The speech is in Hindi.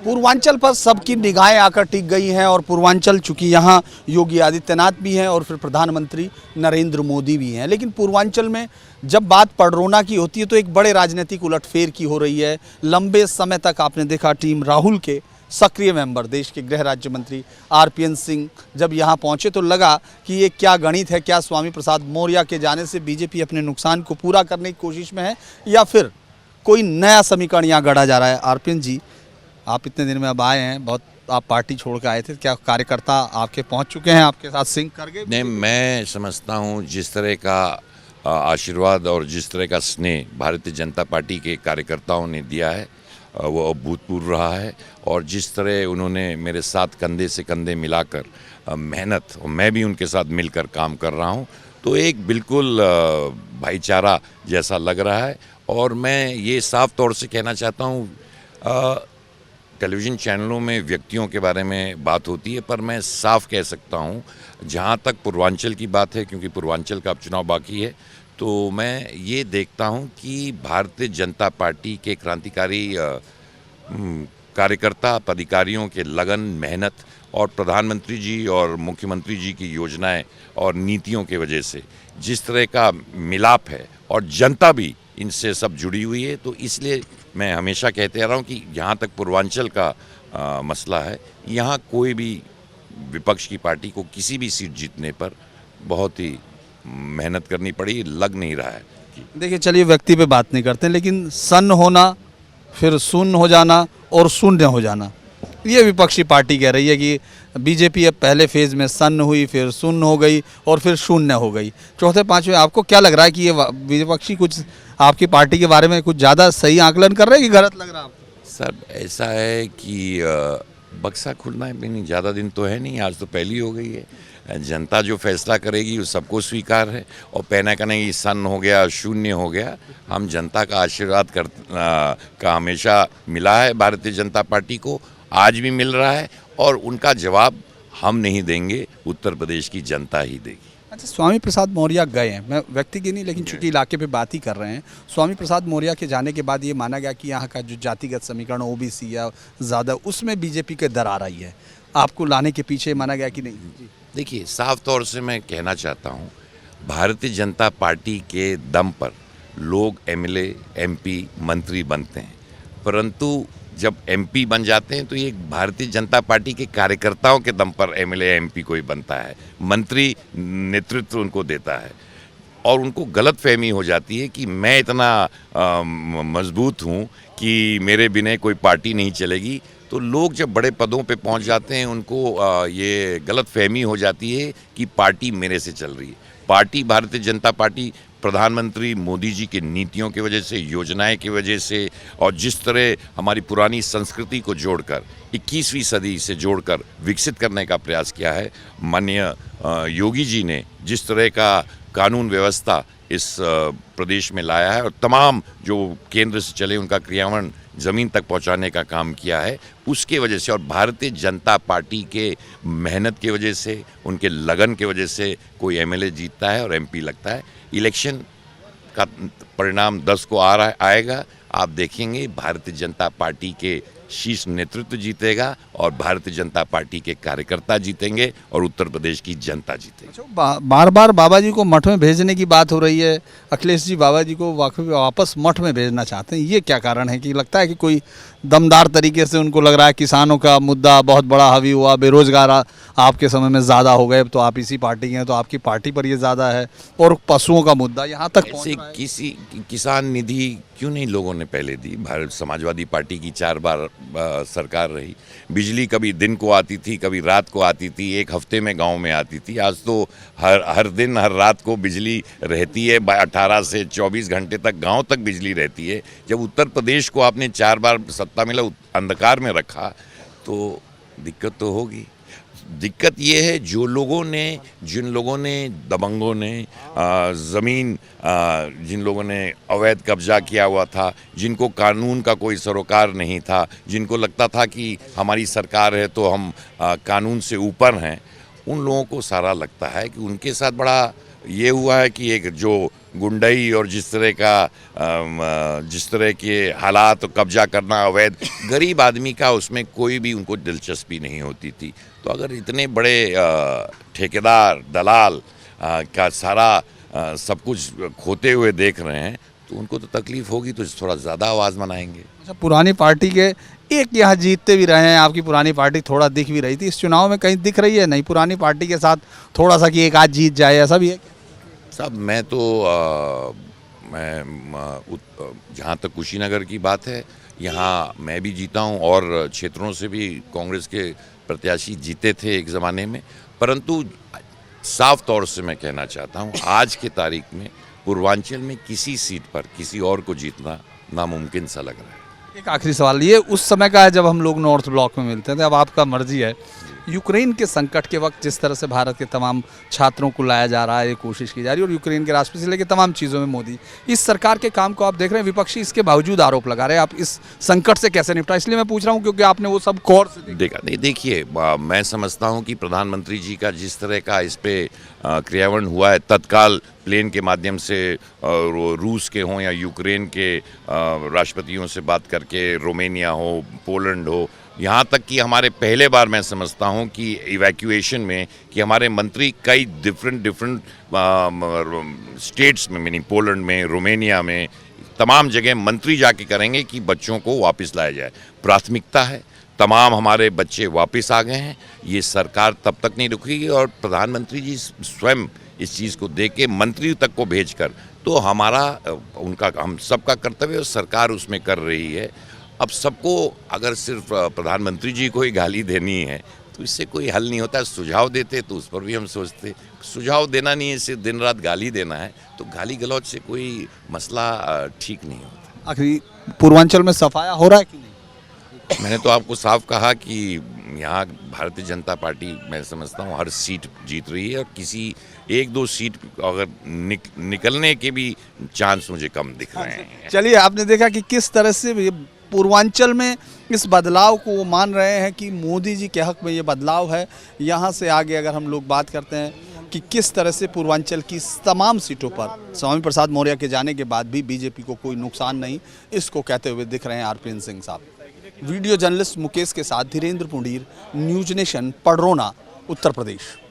पूर्वांचल पर सबकी निगाहें आकर टिक गई हैं और पूर्वांचल चूंकि यहाँ योगी आदित्यनाथ भी हैं और फिर प्रधानमंत्री नरेंद्र मोदी भी हैं, लेकिन पूर्वांचल में जब बात पडरौना की होती है तो एक बड़े राजनीतिक उलटफेर की हो रही है। लंबे समय तक आपने देखा टीम राहुल के सक्रिय मेंबर देश के गृह राज्य मंत्री आरपीएन सिंह जब यहाँ पहुँचे तो लगा कि ये क्या गणित है, क्या स्वामी प्रसाद मौर्य के जाने से बीजेपी अपने नुकसान को पूरा करने की कोशिश में है या फिर कोई नया समीकरण यहाँ गढ़ा जा रहा है। आरपीएन जी, आप इतने दिन में अब आए हैं, बहुत आप पार्टी छोड़ के आए थे, क्या कार्यकर्ता आपके पहुंच चुके हैं, आपके साथ सिंक कर गए? नहीं, मैं समझता हूं जिस तरह का आशीर्वाद और जिस तरह का स्नेह भारतीय जनता पार्टी के कार्यकर्ताओं ने दिया है वो अभूतपूर्व रहा है। और जिस तरह उन्होंने मेरे साथ कंधे से कंधे मिलाकर मेहनत, और मैं भी उनके साथ मिलकर काम कर रहा हूं, तो एक बिल्कुल भाईचारा जैसा लग रहा है। और मैं ये साफ तौर से कहना चाहता हूं, टेलीविज़न चैनलों में व्यक्तियों के बारे में बात होती है, पर मैं साफ कह सकता हूँ जहाँ तक पूर्वांचल की बात है, क्योंकि पूर्वांचल का अब चुनाव बाकी है, तो मैं ये देखता हूँ कि भारतीय जनता पार्टी के क्रांतिकारी कार्यकर्ता पदाधिकारियों के लगन, मेहनत और प्रधानमंत्री जी और मुख्यमंत्री जी की योजनाएं और नीतियों के वजह से जिस तरह का मिलाप है और जनता भी इनसे सब जुड़ी हुई है, तो इसलिए मैं हमेशा कहते आ रहा हूँ कि जहाँ तक पूर्वांचल का मसला है, यहाँ कोई भी विपक्ष की पार्टी को किसी भी सीट जीतने पर बहुत ही मेहनत करनी पड़ी, लग नहीं रहा है। देखिए, चलिए व्यक्ति पे बात नहीं करते, लेकिन सन्न होना, फिर शून्य हो जाना और शून्य हो जाना, ये विपक्षी पार्टी कह रही है कि बीजेपी अब पहले फेज़ में सन्न हुई, फिर शून्य हो गई और फिर शून्य हो गई। चौथे पांचवें आपको क्या लग रहा है कि ये विपक्षी कुछ आपकी पार्टी के बारे में कुछ ज़्यादा सही आकलन कर रहे हैं कि गलत लग रहा है आपको? सर, ऐसा है कि बक्सा खुलना भी नहीं, ज़्यादा दिन तो है नहीं, आज तो पहली हो गई है। जनता जो फैसला करेगी वो सबको स्वीकार है। और पहना कहने की सन्न हो गया, शून्य हो गया, हम जनता का आशीर्वाद का हमेशा मिला है भारतीय जनता पार्टी को, आज भी मिल रहा है, और उनका जवाब हम नहीं देंगे, उत्तर प्रदेश की जनता ही देगी। अच्छा, स्वामी प्रसाद मौर्य गए हैं, मैं व्यक्ति की नहीं लेकिन चूंकि इलाके पे बात ही कर रहे हैं, स्वामी प्रसाद मौर्य के जाने के बाद ये माना गया कि यहाँ का जो जातिगत समीकरण ओबीसी या ज़्यादा, उसमें बीजेपी के दरार आई है, आपको लाने के पीछे माना गया कि नहीं? देखिए, साफ तौर से मैं कहना चाहता हूँ, भारतीय जनता पार्टी के दम पर लोग एमएलए, एमपी, मंत्री बनते हैं, परंतु जब एमपी बन जाते हैं तो ये भारतीय जनता पार्टी के कार्यकर्ताओं के दम पर एमएलए, एमपी कोई बनता है, मंत्री नेतृत्व उनको देता है। और उनको गलतफहमी हो जाती है कि मैं इतना मजबूत हूँ कि मेरे बिना कोई पार्टी नहीं चलेगी। तो लोग जब बड़े पदों पे पहुँच जाते हैं, उनको ये गलतफहमी हो जाती है कि पार्टी मेरे से चल रही है। पार्टी, भारतीय जनता पार्टी प्रधानमंत्री मोदी जी की नीतियों की वजह से, योजनाएं की वजह से, और जिस तरह हमारी पुरानी संस्कृति को जोड़कर 21वीं सदी से जोड़कर विकसित करने का प्रयास किया है। माननीय योगी जी ने जिस तरह का कानून व्यवस्था इस प्रदेश में लाया है और तमाम जो केंद्र से चले उनका क्रियान्वयन ज़मीन तक पहुंचाने का काम किया है, उसके वजह से और भारतीय जनता पार्टी के मेहनत की वजह से, उनके लगन की वजह से कोई एमएलए जीतता है और एमपी लगता है। इलेक्शन का परिणाम 10 को आएगा, आप देखेंगे भारतीय जनता पार्टी के शीर्ष नेतृत्व जीतेगा और भारतीय जनता पार्टी के कार्यकर्ता जीतेंगे और उत्तर प्रदेश की जनता जीतेगी। बार बार बाबा जी को मठ में भेजने की बात हो रही है, अखिलेश जी बाबा जी को वापस मठ में भेजना चाहते हैं, ये क्या कारण है? कि लगता है कि कोई दमदार तरीके से उनको लग रहा है किसानों का मुद्दा बहुत बड़ा हावी हुआ, बेरोजगार आपके समय में ज़्यादा हो गए, तो आप इसी पार्टी के हैं तो आपकी पार्टी पर ये ज़्यादा है, और पशुओं का मुद्दा यहाँ तक पहुँच रहा है। किसी किसान निधि क्यों नहीं लोगों ने पहले दी? भारत समाजवादी पार्टी की 4 बार सरकार रही। बिजली कभी दिन को आती थी, कभी रात को आती थी, एक हफ्ते में गांव में आती थी। आज तो हर दिन हर रात को बिजली रहती है, 18 से 24 घंटे तक गांव तक बिजली रहती है। जब उत्तर प्रदेश को आपने 4 बार सत्ता मिला अंधकार में रखा तो दिक्कत तो होगी। दिक्कत ये है जिन लोगों ने दबंगों ने ज़मीन, जिन लोगों ने अवैध कब्जा किया हुआ था, जिनको कानून का कोई सरोकार नहीं था, जिनको लगता था कि हमारी सरकार है तो हम कानून से ऊपर हैं, उन लोगों को सारा लगता है कि उनके साथ बड़ा ये हुआ है कि एक जो गुंडई और जिस तरह के हालात, कब्जा करना अवैध, गरीब आदमी का उसमें कोई भी उनको दिलचस्पी नहीं होती थी। तो अगर इतने बड़े ठेकेदार दलाल का सारा सब कुछ खोते हुए देख रहे हैं तो उनको तो तकलीफ होगी, तो थोड़ा ज़्यादा आवाज़ बनाएंगे। अच्छा, पुरानी पार्टी के एक यहाँ जीतते भी रहे हैं, आपकी पुरानी पार्टी थोड़ा दिख भी रही थी, इस चुनाव में कहीं दिख रही है नहीं पुरानी पार्टी के साथ थोड़ा सा कि एक आध जीत जाए, ऐसा भी है क्या? साहब मैं तो जहाँ तक कुशीनगर की बात है, यहाँ मैं भी जीता हूँ और क्षेत्रों से भी कांग्रेस के प्रत्याशी जीते थे एक ज़माने में, परंतु साफ तौर से मैं कहना चाहता हूँ आज के तारीख में पूर्वांचल में किसी सीट पर किसी और को जीतना नामुमकिन सा लग रहा है। एक आखिरी सवाल, ये उस समय का है जब हम लोग नॉर्थ ब्लॉक में मिलते थे, अब आपका मर्जी है, यूक्रेन के संकट के वक्त जिस तरह से भारत के तमाम छात्रों को लाया जा रहा है, ये कोशिश की जा रही है, और यूक्रेन के राष्ट्रपति से लेकर तमाम चीज़ों में मोदी, इस सरकार के काम को आप देख रहे हैं, विपक्षी इसके बावजूद आरोप लगा रहे हैं, आप इस संकट से कैसे निपटा? इसलिए मैं पूछ रहा हूँ क्योंकि आपने वो सब गौर से देखा नहीं। देखिए, मैं समझता हूँ कि प्रधानमंत्री जी का जिस तरह का इस पे क्रियान्वयन हुआ है, तत्काल प्लेन के माध्यम से रूस के हों या यूक्रेन के राष्ट्रपतियों से बात करके, रोमेनिया हो, पोलैंड हो, यहाँ तक कि हमारे पहले बार मैं समझता हूँ कि इवैक्यूएशन में कि हमारे मंत्री कई डिफरेंट स्टेट्स में, मीनिंग पोलैंड में, रोमेनिया में, तमाम जगह मंत्री जाके करेंगे कि बच्चों को वापस लाया जाए। प्राथमिकता है, तमाम हमारे बच्चे वापस आ गए हैं, ये सरकार तब तक नहीं रुकेगी और प्रधानमंत्री जी स्वयं इस चीज़ को देख के मंत्री तक को भेजकर, तो हमारा उनका हम सबका कर्तव्य और सरकार उसमें कर रही है। अब सबको अगर सिर्फ प्रधानमंत्री जी को ही गाली देनी है तो इससे कोई हल नहीं होता। सुझाव देते तो उस पर भी हम सोचते, सुझाव देना नहीं है, सिर्फ दिन रात गाली देना है, तो गाली गलौज से कोई मसला ठीक नहीं होता। आखिरी पूर्वांचल में सफाया हो रहा है कि नहीं? मैंने तो आपको साफ कहा कि यहाँ भारतीय जनता पार्टी मैं समझता हूँ हर सीट जीत रही है और किसी एक दो सीट अगर निकलने के भी चांस मुझे कम दिख रहे हैं। चलिए, आपने देखा कि किस तरह से पूर्वांचल में इस बदलाव को वो मान रहे हैं कि मोदी जी के हक में ये बदलाव है। यहाँ से आगे अगर हम लोग बात करते हैं कि किस तरह से पूर्वांचल की तमाम सीटों पर स्वामी प्रसाद मौर्य के जाने के बाद भी बीजेपी को कोई नुकसान नहीं, इसको कहते हुए दिख रहे हैं आरपीएन सिंह साहब। वीडियो जर्नलिस्ट मुकेश के साथ धीरेन्द्र पुंडीर, न्यूज नेशन, पडरौना, उत्तर प्रदेश।